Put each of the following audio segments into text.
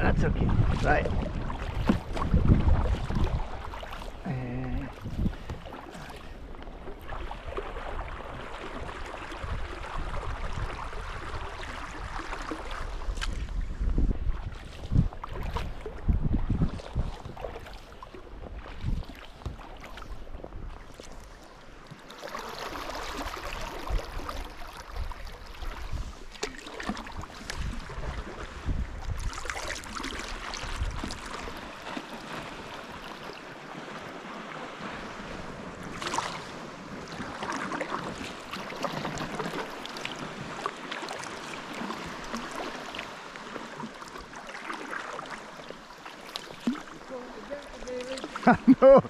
That's okay. Right. No.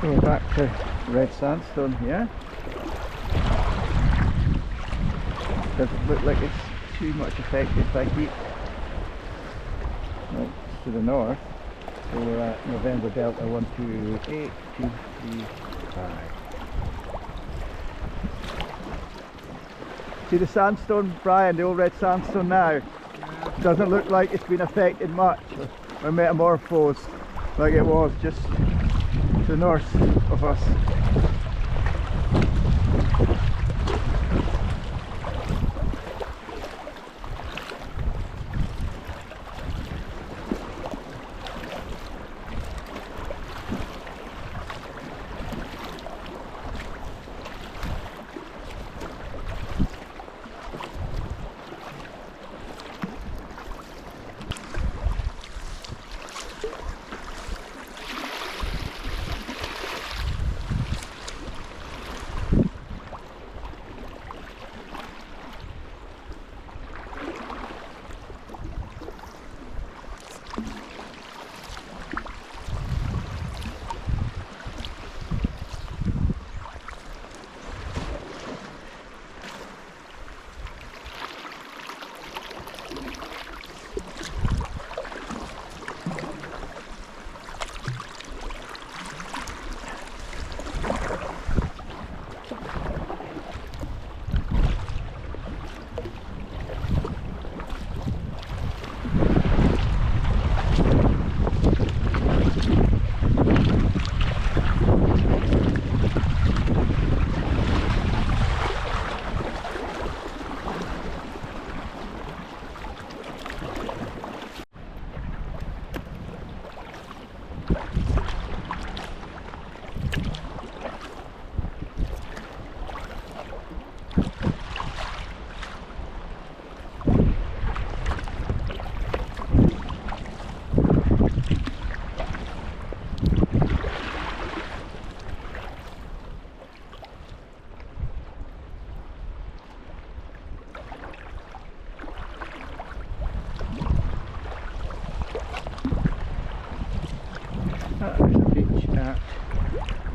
Go back to red sandstone here. Doesn't look like it's too much affected by heat. Right, to the north. So we're at November Delta 128, 2, 3, 5. See the sandstone, Brian, the old red sandstone now? Yeah. Doesn't look like it's been affected much or metamorphosed like it was just to the north of us.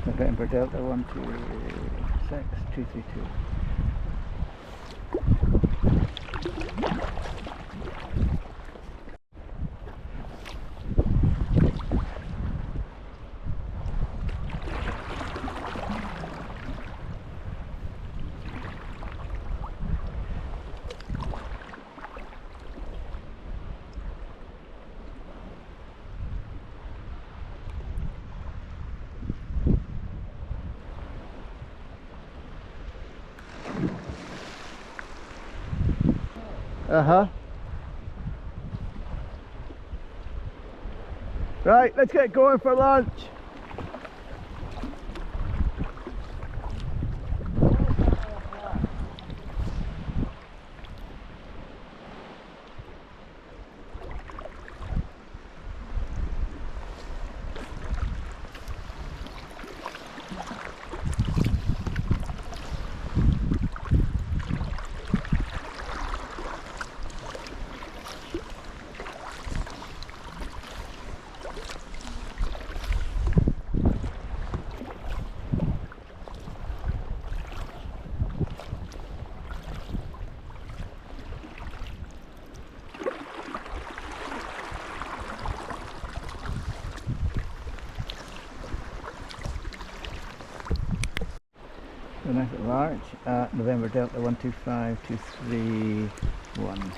November Delta 126 232. Uh-huh. Right, let's get going for lunch. The night at large at November Delta 125231.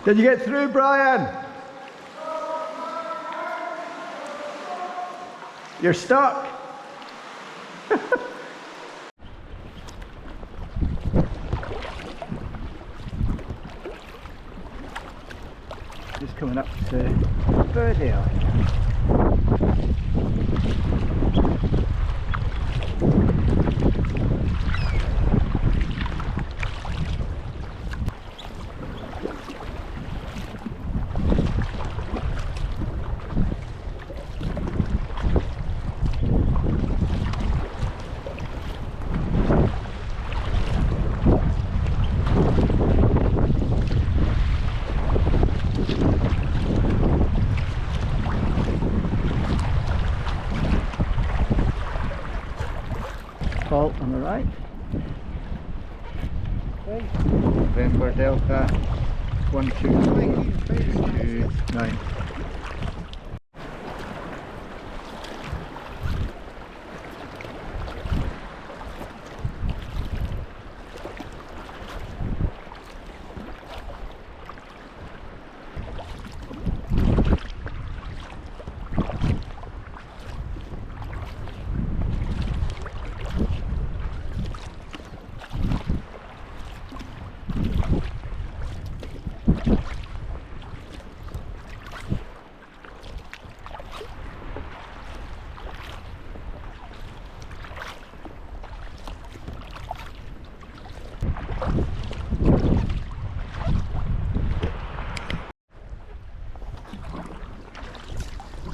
Did you get through, Brian? You're stuck. Just coming up to Birdale. Fault on the right. November Delta 124229.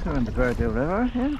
Around the Birdale River here.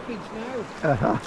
beach now.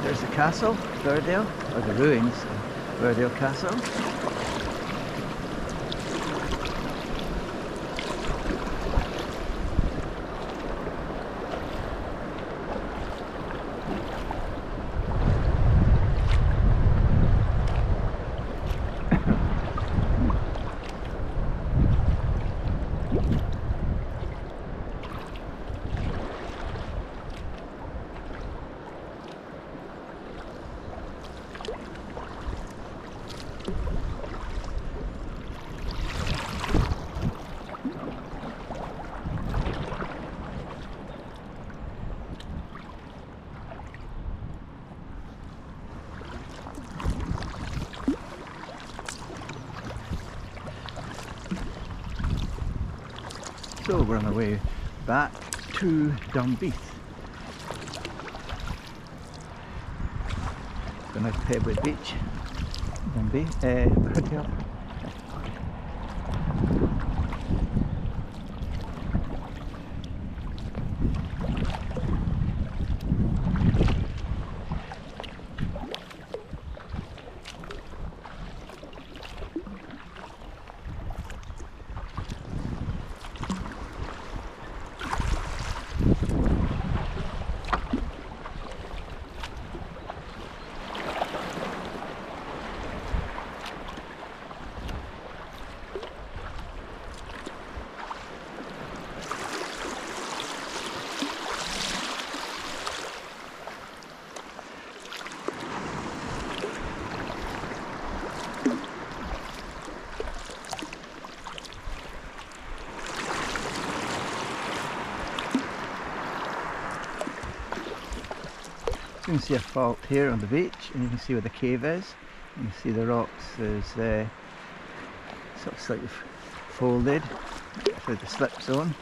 There's the castle, Verdale, or the ruins of Verdale Castle. So we're on our way back to Dunbeath. The nice Pebble Beach, Dunbeath, Verdale. You can see a fault here on the beach, and you can see where the cave is. You can see the rocks is sort of slightly folded through the slip zone.